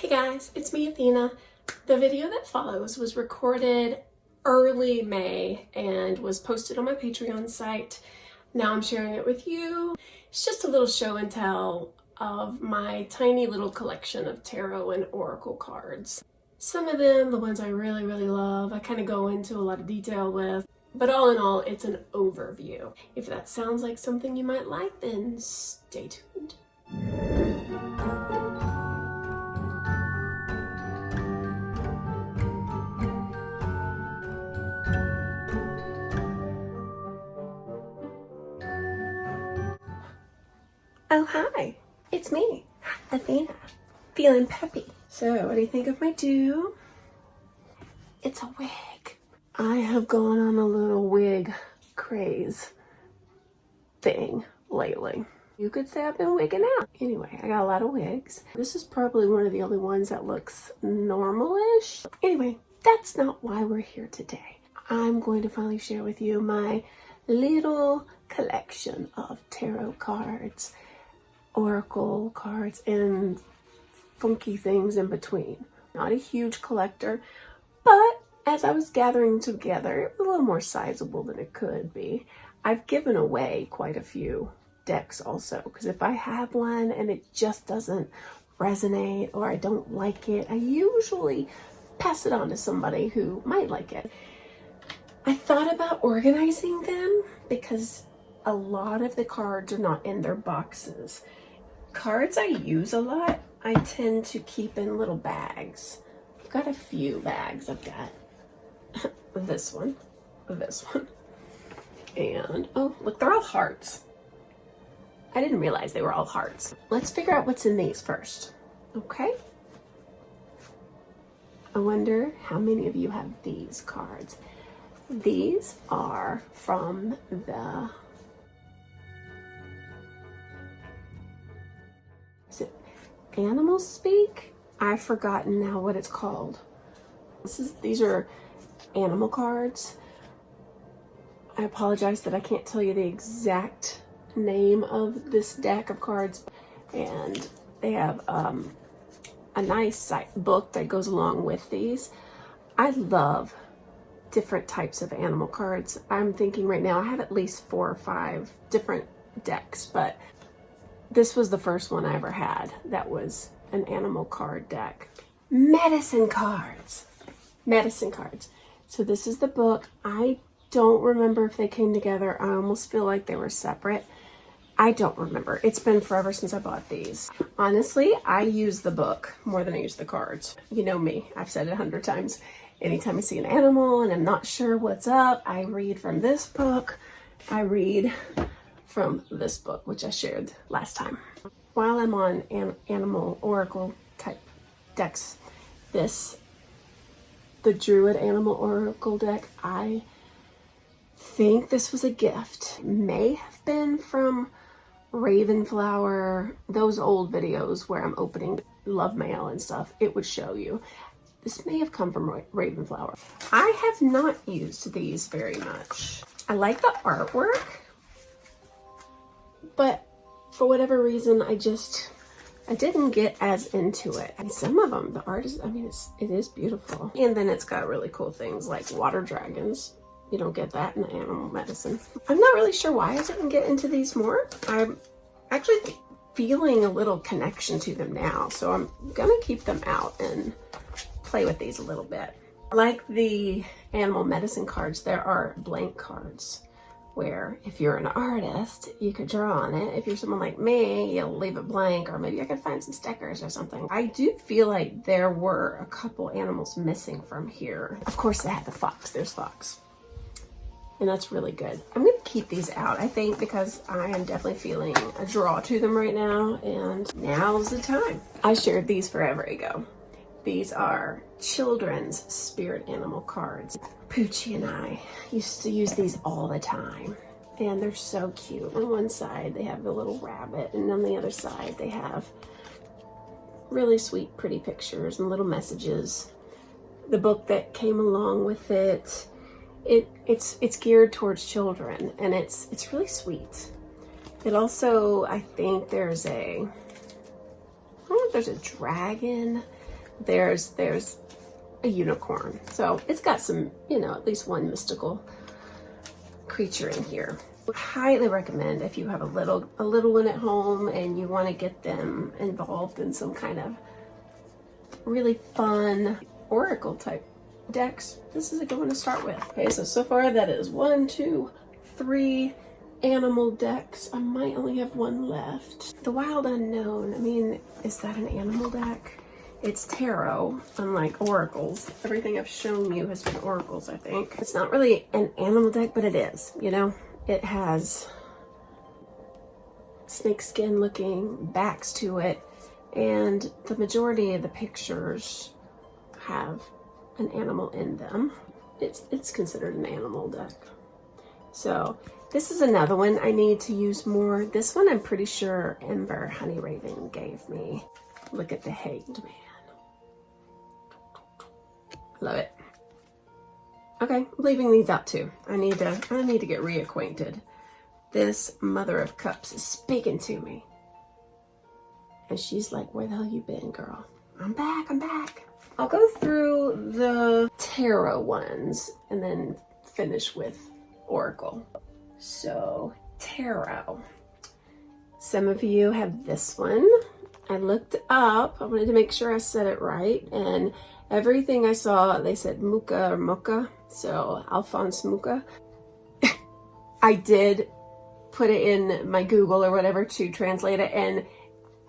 Hey guys, it's me, Athena. The video that follows was recorded early May and was posted on my Patreon site. Now I'm sharing it with you. It's just a little show and tell of my tiny little collection of tarot and oracle cards. Some of them, the ones I really love, I kind of go into a lot of detail with. But all in all, it's an overview. If that sounds like something you might like, then stay tuned. Oh hi, it's me, Athena, feeling peppy. So what do you think of my do? It's a wig. I have gone on a little wig craze thing lately. You could say I've been wigging out. Anyway, I got a lot of wigs. This is probably one of the only ones that looks normal-ish. Anyway, that's not why we're here today. I'm going to finally share with you my little collection of tarot cards, oracle cards, and funky things in between. Not a huge collector, but as I was gathering together, it was a little more sizable than it could be. I've given away quite a few decks also, because if I have one and it just doesn't resonate or I don't like it, I usually pass it on to somebody who might like it. I thought about organizing them because a lot of the cards are not in their boxes. Cards I use a lot, I tend to keep in little bags. I've got a few bags. I've got this one, and oh, look, they're all hearts. I didn't realize they were all hearts. Let's figure out what's in these first, okay? I wonder how many of you have these cards. These are from the, is it Animal Speak? I've forgotten now what it's called. These are animal cards. I apologize that I can't tell you the exact name of this deck of cards, and they have a nice book that goes along with these. I love different types of animal cards. I'm thinking right now I have at least 4 or 5 different decks, but this was the first one I ever had that was an animal card deck. Medicine cards. So this is the book. I don't remember if they came together. I almost feel like they were separate. I don't remember. It's been forever since I bought these. Honestly, I use the book more than I use the cards. You know me, I've said it 100 times. Anytime I see an animal and I'm not sure what's up, I read from this book. I read from this book, which I shared last time. While I'm on animal oracle type decks, the Druid Animal Oracle deck, I think this was a gift. It may have been from Ravenflower, those old videos where I'm opening love mail and stuff, it would show you. This may have come from Ravenflower. I have not used these very much. I like the artwork, but for whatever reason, I didn't get as into it. And some of them, the art is, it is beautiful. And then it's got really cool things like water dragons. You don't get that in the animal medicine. I'm not really sure why I didn't get into these more. I'm actually feeling a little connection to them now, so I'm gonna keep them out and play with these a little bit. Like the animal medicine cards, there are blank cards where if you're an artist, you could draw on it. If you're someone like me, you'll leave it blank, or maybe I could find some stickers or something. I do feel like there were a couple animals missing from here. Of course, they had the fox. There's fox. And that's really good. I'm going to keep these out, I think, because I am definitely feeling a draw to them right now, and now's the time. I shared these forever ago. These are children's spirit animal cards. Poochie and I used to use these all the time, and they're so cute. On one side, they have the little rabbit, and on the other side, they have really sweet, pretty pictures and little messages. The book that came along with it, it's geared towards children, and it's really sweet. It also, I think there's a dragon there's a unicorn. So it's got some, you know, at least one mystical creature in here. Highly recommend if you have a little one at home and you want to get them involved in some kind of really fun oracle type decks. This is a good one to start with. Okay, so far that is 1, 2, 3 animal decks. I might only have one left. The Wild Unknown, I mean, is that an animal deck? It's tarot, unlike oracles. Everything I've shown you has been oracles, I think. It's not really an animal deck, but it is, you know? It has snakeskin looking backs to it, and the majority of the pictures have an animal in them. It's considered an animal deck. So this is another one I need to use more. This one I'm pretty sure Ember Honey Raven gave me. Look at the Hanged Man. Love it. Okay, I'm leaving these out too. I need to get reacquainted. This Mother of Cups is speaking to me. And she's like, where the hell you been, girl? I'm back, I'm back. I'll go through the tarot ones and then finish with Oracle. So, tarot. Some of you have this one. I looked up, I wanted to make sure I said it right, and everything I saw, they said Muka or Mocha, so Alphonse Muka. I did put it in my Google or whatever to translate it, and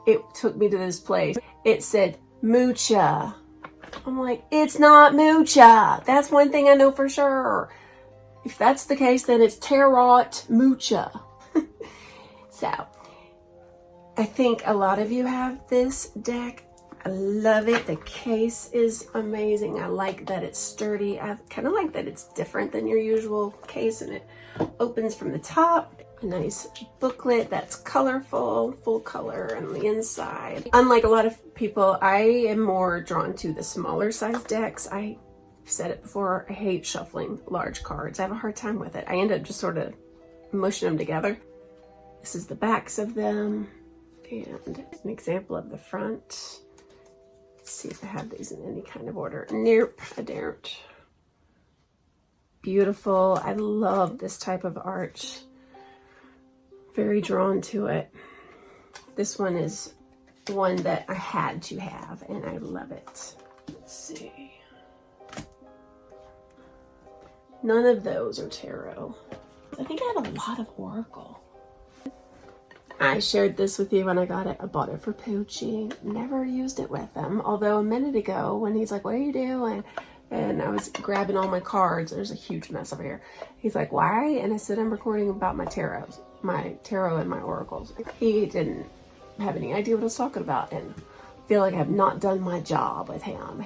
it took me to this place. It said Mucha. I'm like, it's not Mucha. That's one thing I know for sure. If that's the case, then it's Tarot Mucha. So, I think a lot of you have this deck. I love it. The case is amazing. I like that it's sturdy. I kind of like that it's different than your usual case, and it opens from the top. A nice booklet that's colorful, full color on the inside. Unlike a lot of people, I am more drawn to the smaller size decks. I've said it before, I hate shuffling large cards. I have a hard time with it. I end up just sort of mushing them together. This is the backs of them, and an example of the front. Let's see if I have these in any kind of order. Nope, I don't. Beautiful. I love this type of art. Very drawn to it. This one is one that I had to have, and I love it. Let's see. None of those are tarot. I think I have a lot of oracle. I shared this with you when I got it. I bought it for Poochie. Never used it with him. Although a minute ago when he's like, what are you doing? And I was grabbing all my cards. There's a huge mess over here. He's like, why? And I said, I'm recording about my tarot and my oracles. He didn't have any idea what I was talking about, and I feel like I have not done my job with him.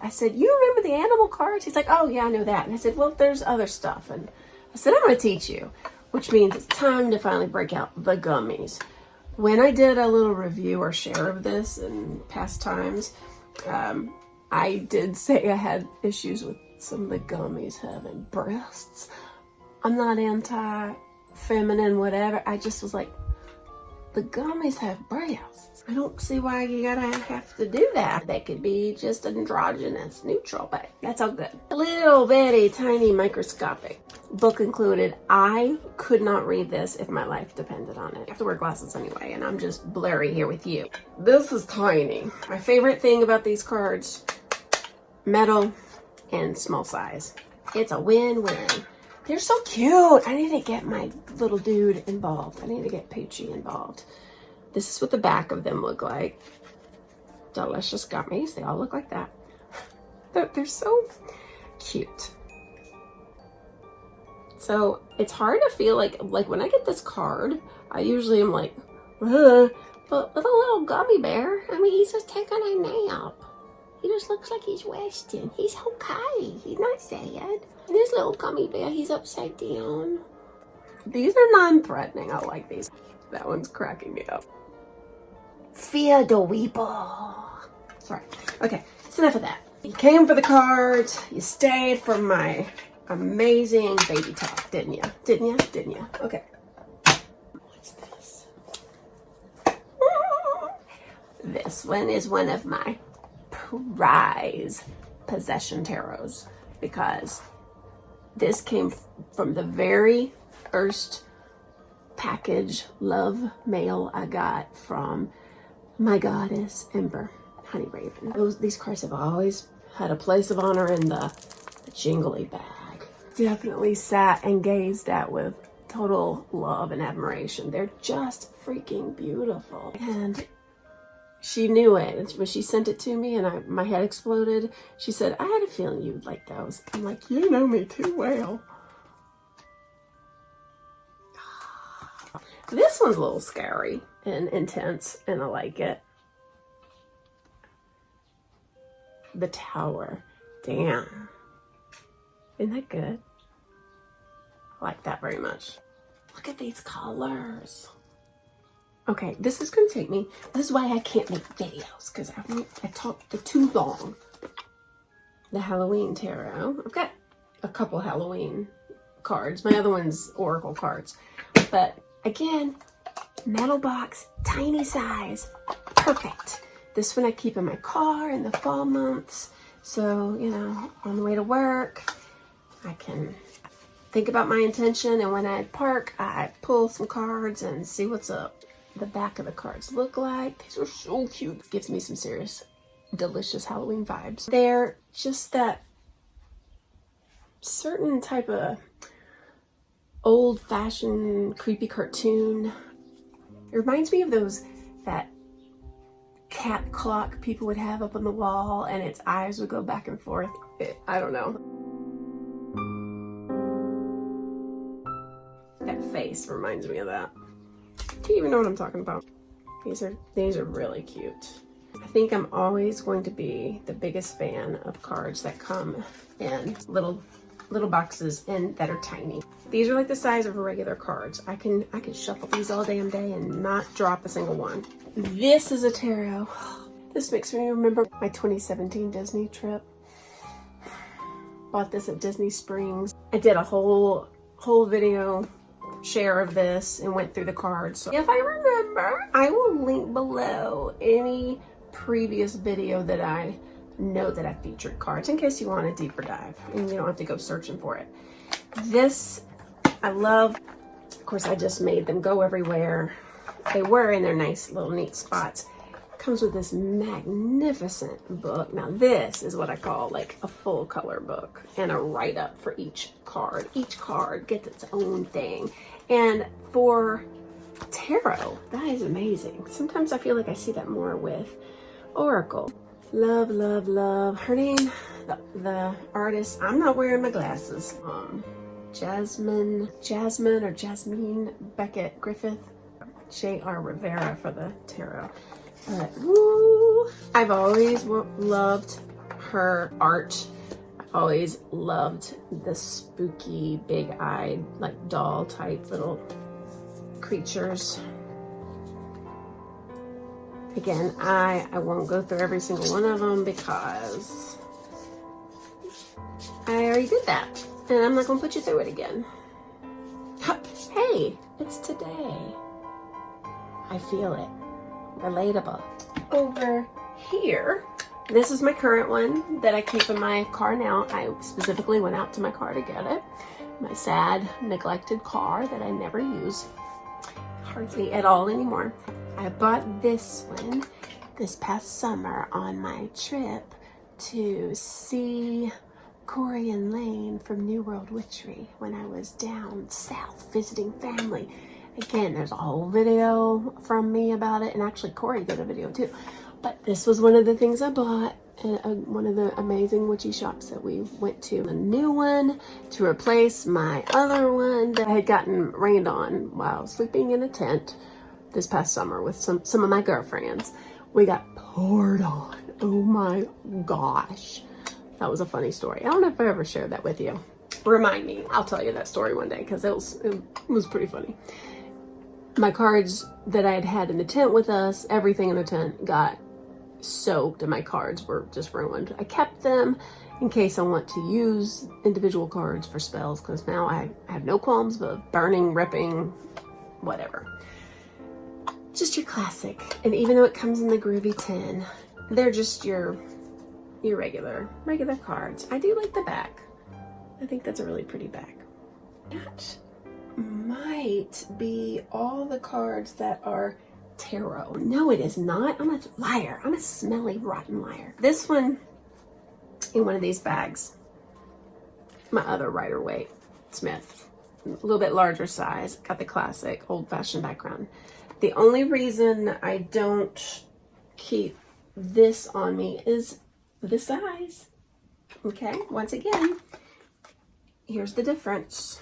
I said, you remember the animal cards? He's like, oh yeah, I know that. And I said, well, there's other stuff. And I said, I'm going to teach you, which means it's time to finally break out the gummies. When I did a little review or share of this in past times, I did say I had issues with some of the gummies having breasts. I'm not anti-feminine, whatever. I just was like, the gummies have breasts. I don't see why you gotta have to do that. They could be just androgynous, neutral, but that's all good. A little bitty, tiny, microscopic book included. I could not read this if my life depended on it. I have to wear glasses anyway, and I'm just blurry here with you. This is tiny. My favorite thing about these cards, metal and small size. It's a win-win. They're so cute. I need to get my little dude involved. I need to get Poochie involved. This is what the back of them look like. Delicious gummies. They all look like that. They're so cute. So it's hard to feel like when I get this card, I usually am like, ugh. But with a little gummy bear, I mean, he's just taking a nap. He just looks like he's resting. He's okay. He's not sad. And this little gummy bear, he's upside down. These are non-threatening. I like these. That one's cracking me up. Fear the Weeper. Sorry. Okay, it's enough of that. You came for the cards. You stayed for my amazing baby talk, didn't you? Didn't you? Didn't you? Okay. What's this? This one is one of my prize possession tarots because this came from the very first package love mail I got from my goddess Ember Honey Raven. These cards have always had a place of honor in the jingly bag. Definitely sat and gazed at with total love and admiration. They're just freaking beautiful. And she knew it. And when she sent it to me and my head exploded, she said, I had a feeling you would like those. I'm like, you know me too well. This one's a little scary and intense, and I like it. The Tower. Damn. Isn't that good? I like that very much. Look at these colors. Okay, this is gonna take me. This is why I can't make videos, because I talk too long. The Halloween tarot. I've got a couple Halloween cards. My other one's Oracle cards. But again, metal box, tiny size, perfect. This one I keep in my car in the fall months. So, you know, on the way to work, I can think about my intention, and when I park, I pull some cards and see what's up. The back of the cards look like. These are so cute. It gives me some serious, delicious Halloween vibes. They're just that certain type of old-fashioned creepy cartoon. It reminds me of that cat clock people would have up on the wall, and its eyes would go back and forth. I don't know. That face reminds me of that. Do you even know what I'm talking about? These are really cute. I think I'm always going to be the biggest fan of cards that come in little boxes and that are tiny. These are like the size of regular cards. I can shuffle these all damn day and not drop a single one. This is a tarot. This makes me remember my 2017 Disney trip. Bought this at Disney Springs. I did a whole video share of this and went through the cards. So if I remember, I will link below any previous video that I know that I featured cards in case you want a deeper dive and you don't have to go searching for it. This I love. Of course, I just made them go everywhere. They were in their nice little neat spots. Comes with this magnificent book. Now this is what I call like a full color book and a write-up for each card. Each card gets its own thing. And for tarot, that is amazing. Sometimes I feel like I see that more with Oracle. Love, love, love. Her name, the artist, I'm not wearing my glasses. Jasmine or Jasmine Beckett Griffith. J.R. Rivera for the tarot. Woo! I've always loved her art. I've always loved the spooky, big-eyed, like doll type little creatures. Again, I won't go through every single one of them because I already did that. And I'm not gonna put you through it again. Hey, it's today. I feel it. Relatable. Over here, this is my current one that I keep in my car now. I specifically went out to my car to get it. My sad, neglected car that I never use hardly at all anymore. I bought this one this past summer on my trip to see Corey and Lane from New World Witchery when I was down south visiting family. Again, there's a whole video from me about it, and actually Corey did a video too. But this was one of the things I bought at one of the amazing witchy shops that we went to. A new one to replace my other one that I had gotten rained on while sleeping in a tent this past summer with some of my girlfriends. We got poured on. Oh my gosh. That was a funny story. I don't know if I ever shared that with you. Remind me. I'll tell you that story one day because it was pretty funny. My cards that I had in the tent with us, everything in the tent got soaked and my cards were just ruined. I kept them in case I want to use individual cards for spells because now I have no qualms of burning, ripping, whatever. Just your classic. And even though it comes in the groovy tin, they're just your your regular cards. I do like the back. I think that's a really pretty back. That might be all the cards that are tarot. No, it is not. I'm a liar. I'm a smelly, rotten liar. This one in one of these bags, my other Rider-Waite Smith, a little bit larger size, got the classic old-fashioned background. The only reason I don't keep this on me is the size. Okay, once again, here's the difference.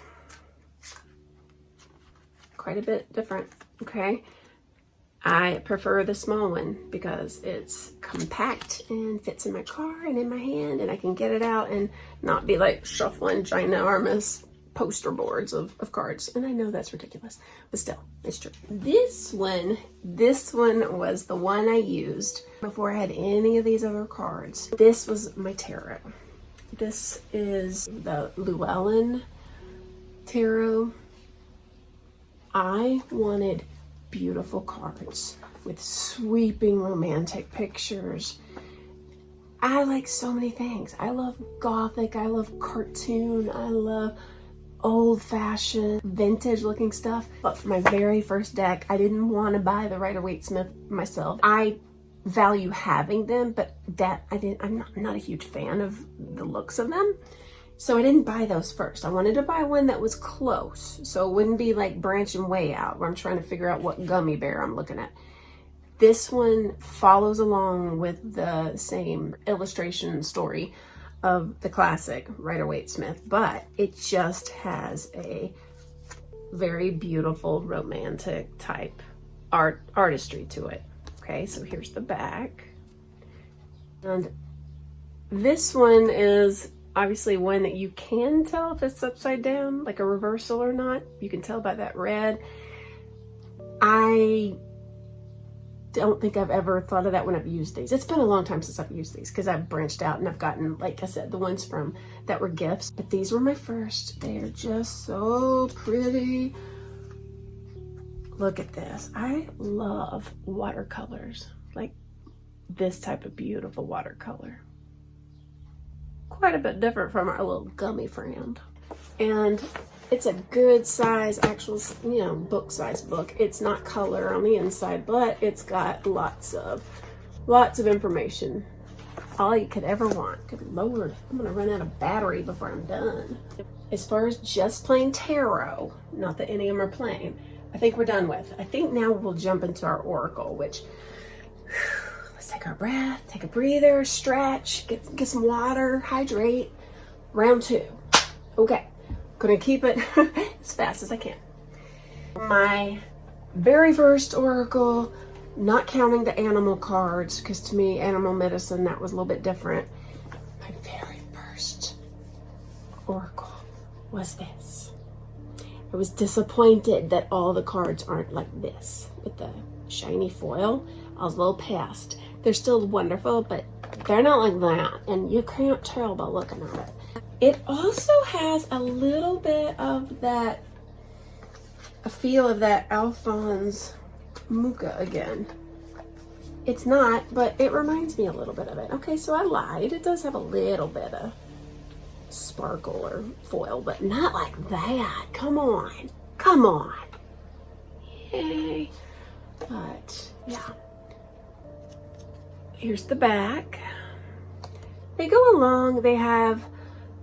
Quite a bit different, okay? I prefer the small one because it's compact and fits in my car and in my hand, and I can get it out and not be like shuffling ginormous poster boards of cards. And I know that's ridiculous, but still, it's true. This one was the one I used before I had any of these other cards. This was my tarot. This is the Llewellyn tarot. I wanted beautiful cards with sweeping romantic pictures. I like so many things. I love gothic, I love cartoon, I love old-fashioned vintage looking stuff. But for my very first deck, I didn't want to buy the Rider-Waite Smith myself. I value having them, but I'm not a huge fan of the looks of them. So I didn't buy those first. I wanted to buy one that was close, so it wouldn't be like branching way out where I'm trying to figure out what gummy bear I'm looking at. This one follows along with the same illustration story of the classic Rider-Waite Smith, but it just has a very beautiful romantic type artistry to it. Okay, so here's the back. And this one is obviously one that you can tell if it's upside down, like a reversal or not. You can tell by that red. I don't think I've ever thought of that when I've used these. It's been a long time since I've used these because I've branched out and I've gotten, like I said, the ones that were gifts. But these were my first. They are just so pretty. Look at this. I love watercolors, like this type of beautiful watercolor. Quite a bit different from our little gummy friend. And it's a good size, actual, book size book. It's not color on the inside, but it's got lots of information. All you could ever want. Good Lord, I'm gonna run out of battery before I'm done. As far as just plain tarot, not that any of them are plain, I think we're done with. I think now we'll jump into our oracle, which, let's take our breath, take a breather, stretch, get some water, hydrate. Round 2. Okay, gonna keep it as fast as I can. My very first oracle, not counting the animal cards, because to me, animal medicine, that was a little bit different. My very first oracle was this. I was disappointed that all the cards aren't like this with the shiny foil. I was a little pissed. They're still wonderful, but they're not like that, and you can't tell by looking at it. It also has a little bit of that, a feel of that Alphonse Mucha again. It's not, but it reminds me a little bit of it. Okay, so I lied. It does have a little bit of sparkle or foil, but not like that. Come on. Come on. Yay. But, yeah. Here's the back. They go along, they have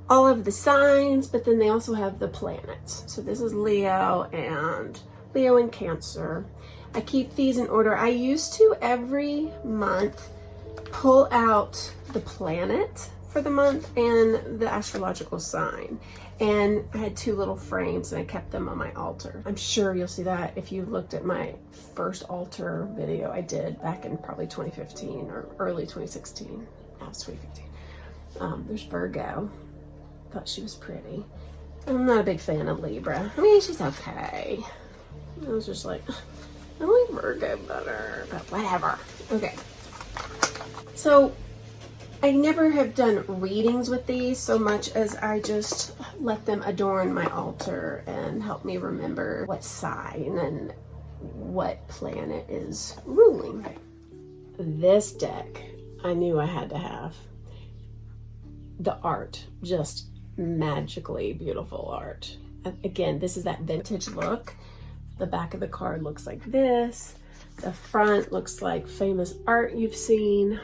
all of the signs, but then they also have the planets. So this is Leo and Cancer. I keep these in order. I used to every month pull out the planet for the month and the astrological sign. And I had 2 little frames and I kept them on my altar. I'm sure you'll see that if you looked at my first altar video I did back in probably 2015 or early 2016. That was 2015. There's Virgo. Thought she was pretty. I'm not a big fan of Libra. I mean, she's okay. I was just like, I like Virgo better, but whatever. Okay. So I never have done readings with these so much as I just let them adorn my altar and help me remember what sign and what planet is ruling. This deck I knew I had to have. the art, just magically beautiful art. Again, this is that vintage look. The back of the card looks like this. The front looks like famous art you've seen.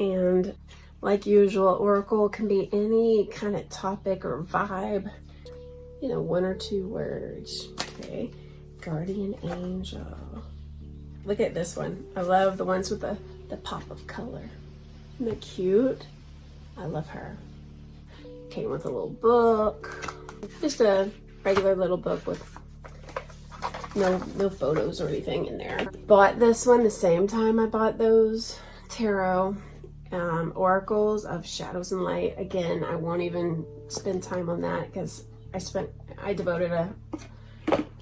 And like usual, Oracle can be any kind of topic or vibe. You know, 1 or 2 words. Okay. Guardian angel. Look at this one. I love the ones with the pop of color. Isn't that cute? I love her. Came with a little book. Just a regular little book with no photos or anything in there. Bought this one the same time I bought those tarot oracles of shadows and light. Again, I won't even spend time on that because I devoted a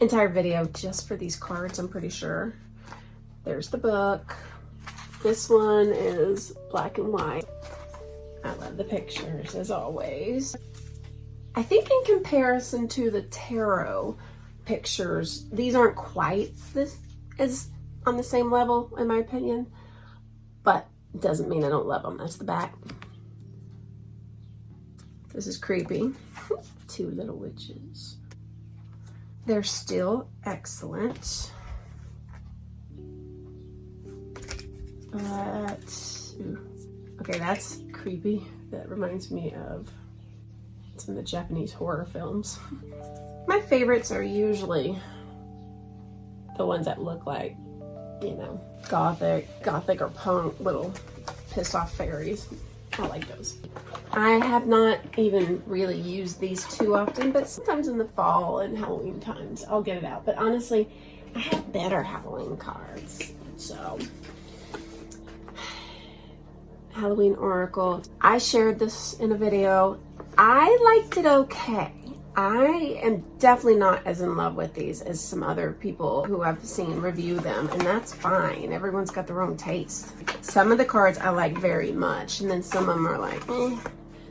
entire video just for these cards, I'm pretty sure. There's the book. This one is black and white. I love the pictures as always. I think in comparison to the tarot pictures, these aren't quite as on the same level in my opinion, but it doesn't mean I don't love them. That's the back. This is creepy. 2 little witches. They're still excellent. But, okay, that's creepy. That reminds me of some of the Japanese horror films. My favorites are usually the ones that look like, you know, gothic or punk little pissed off fairies. I like those. I have not even really used these too often, but sometimes in the fall and Halloween times I'll get it out. But honestly, I have better Halloween cards. So, Halloween Oracle. I shared this in a video. I liked it okay. I am definitely not as in love with these as some other people who I've seen review them, and that's fine. Everyone's got their own taste. Some of the cards I like very much, and then some of them are like, eh.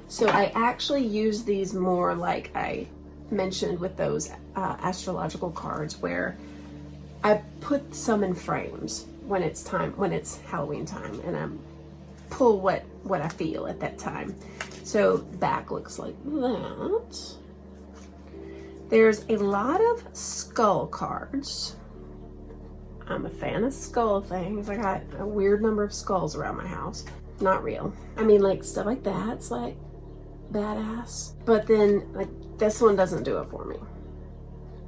So I actually use these more like I mentioned with those astrological cards, where I put some in frames when it's Halloween time, and I pull what I feel at that time. So back looks like that. There's a lot of skull cards. I'm a fan of skull things. I got a weird number of skulls around my house. Not real. I mean, like stuff like that's like badass. But then like this one doesn't do it for me.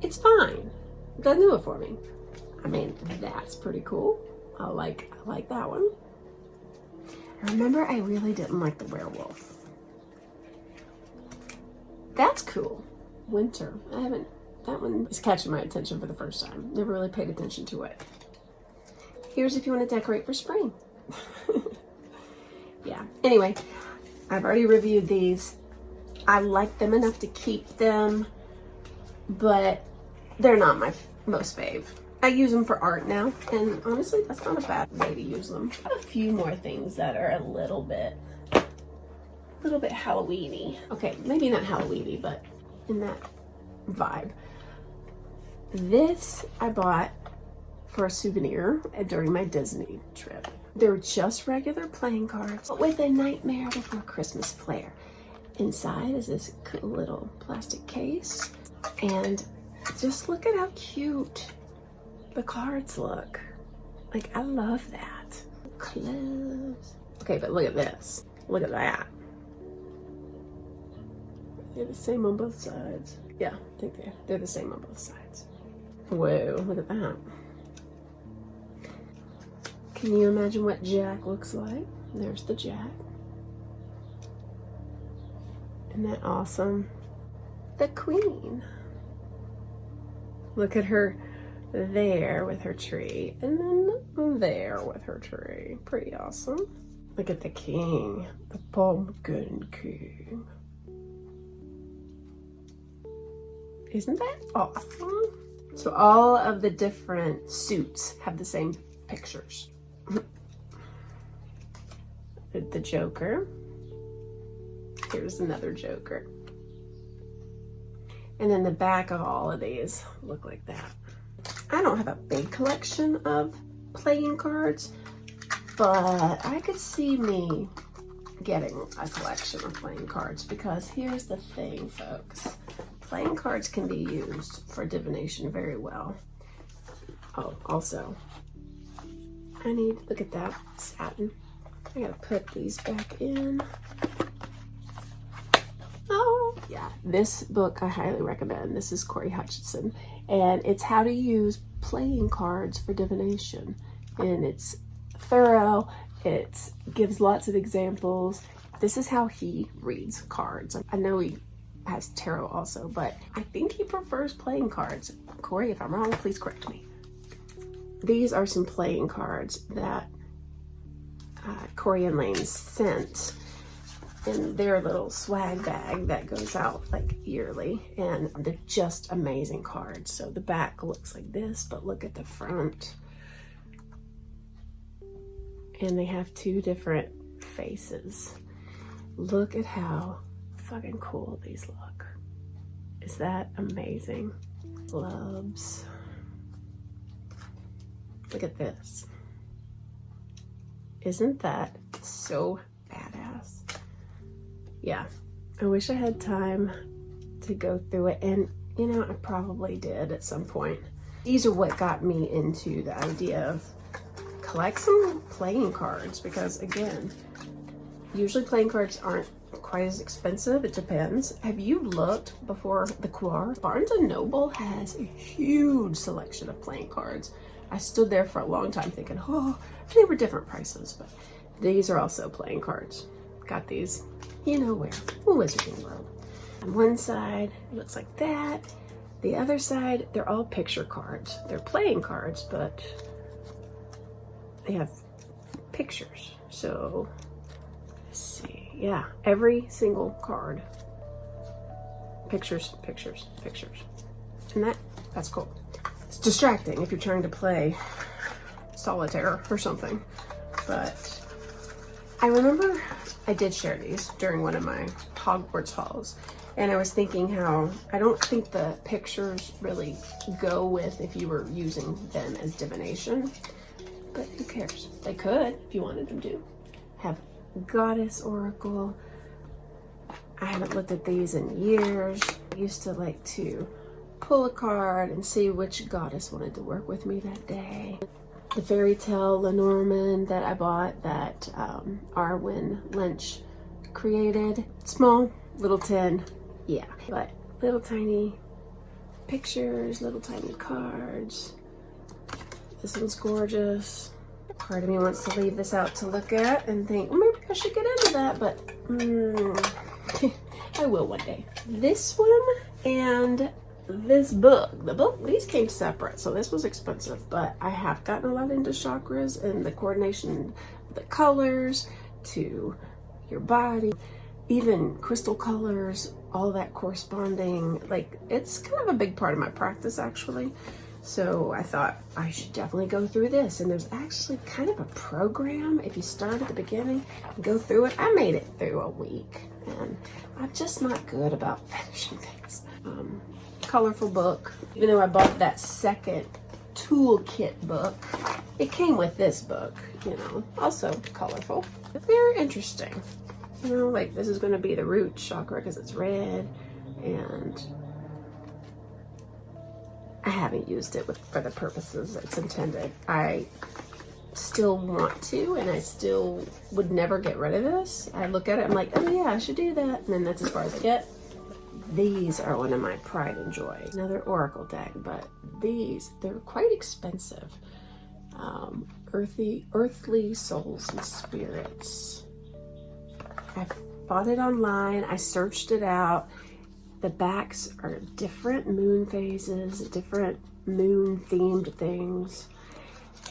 It's fine. It doesn't do it for me. I mean, that's pretty cool. I like that one. I remember I really didn't like the werewolf. That's cool. Winter. That one is catching my attention for the first time. Never really paid attention to it. Here's if you want to decorate for spring. Yeah. Anyway, I've already reviewed these. I like them enough to keep them, but they're not my most fave. I use them for art now, and honestly, that's not a bad way to use them. I have a few more things that are a little bit Halloween-y. Okay, maybe not Halloween-y, but in that vibe. This I bought for a souvenir during my Disney trip. They're just regular playing cards, but with a Nightmare Before Christmas flair. Inside is this cool little plastic case, and just look at how cute the cards look. Like, I love that. Close. Okay, but look at this. Look at that. They're the same on both sides. Yeah, I think they're the same on both sides. Whoa, look at that. Can you imagine what Jack looks like? There's the Jack. Isn't that awesome? The Queen. Look at her there with her tree, and then there with her tree. Pretty awesome. Look at the King, the Pumpkin King. Isn't that awesome? So all of the different suits have the same pictures. The Joker. Here's another Joker. And then the back of all of these look like that. I don't have a big collection of playing cards, but I could see me getting a collection of playing cards, because here's the thing, folks. Playing cards can be used for divination very well. Oh, also, look at that satin. I gotta put these back in. Oh, yeah. This book I highly recommend. This is Corey Hutchinson, and it's how to use playing cards for divination. And it's thorough. It gives lots of examples. This is how he reads cards. I know he has tarot also, but I think he prefers playing cards. Corey, if I'm wrong, please correct me. These are some playing cards that Corey and Lane sent in their little swag bag that goes out like yearly, and they're just amazing cards. So the back looks like this, but look at the front. And they have two different faces. Look at how fucking cool these look. Is that amazing? Gloves. Look at this. Isn't that so badass? Yeah, I wish I had time to go through it, and you know, I probably did at some point. These are what got me into the idea of collect some playing cards, because again, usually playing cards aren't quite as expensive. It depends. Have you looked before the Quar? Barnes & Noble has a huge selection of playing cards. I stood there for a long time thinking, oh, they were different prices, but these are also playing cards. Got these, you know where, Wizarding World. On one side, it looks like that. The other side, they're all picture cards. They're playing cards, but they have pictures. So, let's see. Yeah, every single card. Pictures, pictures, pictures. And that's cool. It's distracting if you're trying to play solitaire or something. But I remember I did share these during one of my Hogwarts hauls. And I was thinking how I don't think the pictures really go with if you were using them as divination. But who cares? They could if you wanted them to. Have Goddess Oracle. I haven't looked at these in years. I used to like to pull a card and see which goddess wanted to work with me that day. The fairy tale Lenormand that I bought that Arwen Lynch created. Small, little tin, yeah, but little tiny pictures, little tiny cards. This one's gorgeous. Part of me wants to leave this out to look at and think, oh, maybe I should get into that, but I will one day. This one and this book. These came separate, so this was expensive, but I have gotten a lot into chakras and the coordination of the colors to your body, even crystal colors, all that corresponding. Like, it's kind of a big part of my practice, actually. So I thought I should definitely go through this. And there's actually kind of a program. If you start at the beginning and go through it, I made it through a week. And I'm just not good about finishing things. Colorful book. Even though I bought that second toolkit book, it came with this book, you know, also colorful. Very interesting. You know, like this is going to be the root chakra because it's red, and I haven't used it for the purposes it's intended. I still want to, and I still would never get rid of this. I look at it, I'm like, oh yeah, I should do that, and then that's as far as I get. These are one of my pride and joy. Another oracle deck, but they're quite expensive. Earthly souls and spirits. I bought it online. I searched it out. The backs are different moon phases, different moon themed things.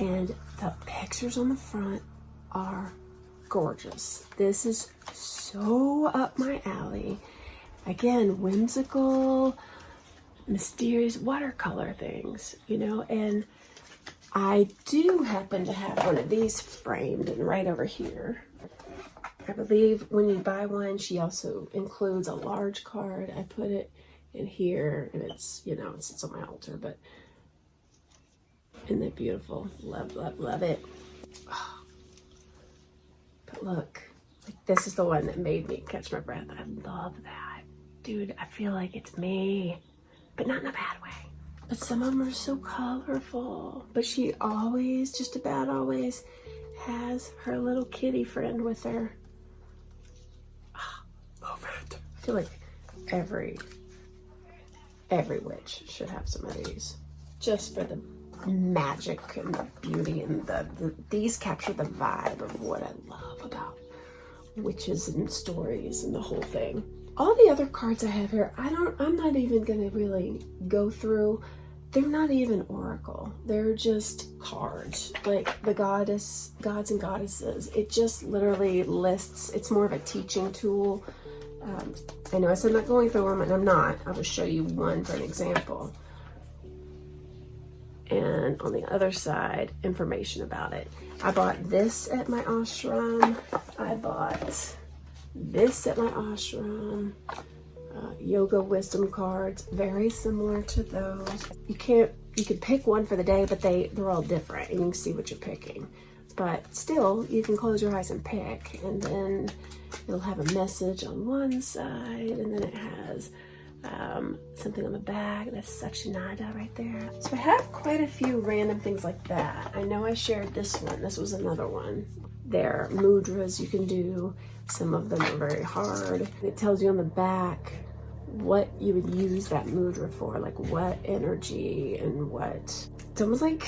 And the pictures on the front are gorgeous. This is so up my alley. Again, whimsical, mysterious watercolor things, you know, and I do happen to have one of these framed and right over here. I believe when you buy one, she also includes a large card. I put it in here, and it's, you know, it sits on my altar, but isn't that beautiful? Love, love, love it. Oh, look, like, this is the one that made me catch my breath. I love that. Dude, I feel like it's me, but not in a bad way. But some of them are so colorful. But she always, just about always, has her little kitty friend with her. Oh, love it. I feel like every witch should have some of these, just for the magic and the beauty, and these capture the vibe of what I love about witches and stories and the whole thing. All the other cards I have here, I'm not even gonna really go through. They're not even oracle. They're just cards, like the gods and goddesses. It just literally lists. It's more of a teaching tool. I know I said I'm not going through them, and I'm not. I'll just show you one for an example. And on the other side, information about it. I bought this at my ashram. I bought this at my ashram. Yoga wisdom cards, very similar to those. You could pick one for the day, but they're all different, and you can see what you're picking. But still, you can close your eyes and pick, and then it'll have a message on one side, and then it has something on the back. That's Sachinada right there. So I have quite a few random things like that. I know I shared this one. This was another one. There are mudras you can do. Some of them are very hard. It tells you on the back what you would use that mudra for, like what energy and what. It's almost like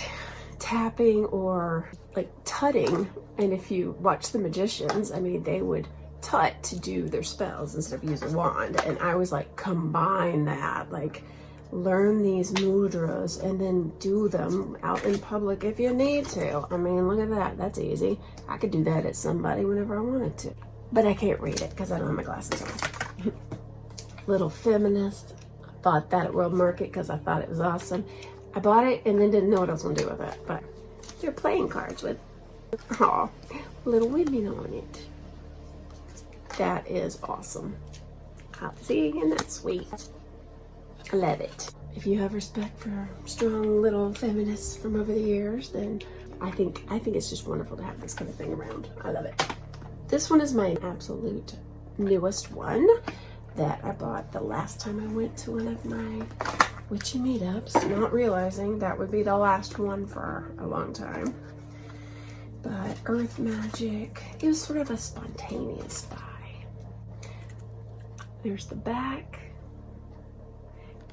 tapping or like tutting. And if you watch the magicians, I mean, they would tut to do their spells instead of use a wand. And I was like, combine that, like learn these mudras and then do them out in public if you need to. I mean, look at that. That's easy. I could do that at somebody whenever I wanted to. But I can't read it because I don't have my glasses on. Little Feminist. I bought that at World Market because I thought it was awesome. I bought it and then didn't know what I was going to do with it. But they're playing cards with, aw, little women on it. That is awesome. See, isn't that sweet? I love it. If you have respect for strong little feminists from over the years, then I think it's just wonderful to have this kind of thing around. I love it. This one is my absolute newest one that I bought the last time I went to one of my witchy meetups, not realizing that would be the last one for a long time. But Earth Magic, it was sort of a spontaneous buy. There's the back,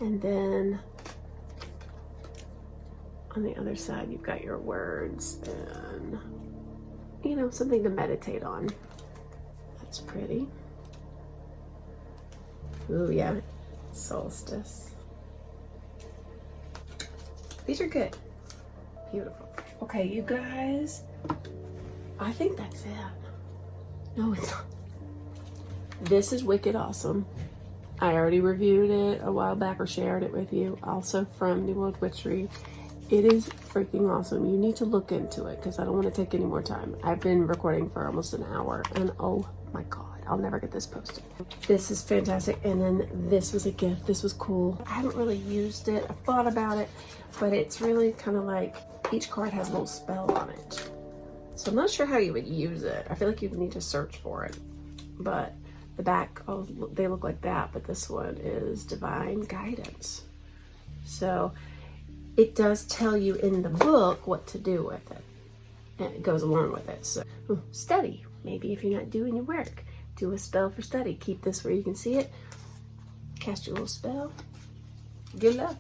and then on the other side you've got your words and, you know, something to meditate on. That's pretty. Ooh, yeah, solstice. These are good. Beautiful. Okay, you guys, I think that's it. No, it's not. This is wicked awesome. I already reviewed it a while back or shared it with you, also from New World Witchery. It is freaking awesome. You need to look into it because I don't want to take any more time. I've been recording for almost an hour and oh my God, I'll never get this posted. This is fantastic. And then this was a gift. This was cool. I haven't really used it. I thought about it, but it's really kind of like each card has a little spell on it. So I'm not sure how you would use it. I feel like you would need to search for it, but the back, oh, they look like that, but this one is divine guidance. So it does tell you in the book what to do with it, and it goes along with it. So study, maybe if you're not doing your work, do a spell for study. Keep this where you can see it. Cast your little spell. Good luck.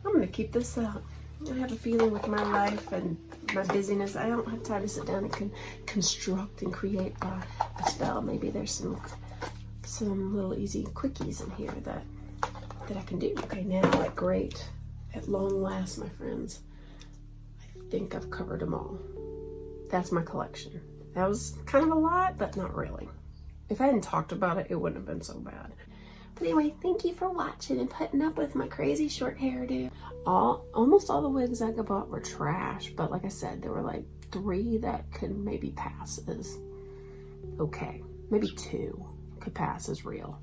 I'm gonna keep this out. I have a feeling with my life and my busyness, I don't have time to sit down and construct and create a spell. Maybe there's some little easy quickies in here that I can do. Okay, now, like, great. At long last, my friends, I think I've covered them all. That's my collection. That was kind of a lot, but not really. If I hadn't talked about it, it wouldn't have been so bad. But anyway, thank you for watching and putting up with my crazy short hairdo. Almost all the wigs I bought were trash, but like I said, there were like 3 that could maybe pass as okay. Maybe 2 could pass as real.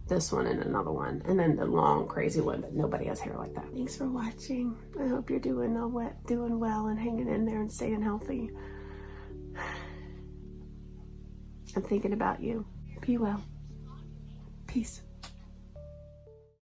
This one and another one, and then the long crazy one, but nobody has hair like that. Thanks for watching. I hope you're doing well and hanging in there and staying healthy. I'm thinking about you. Be well. Peace.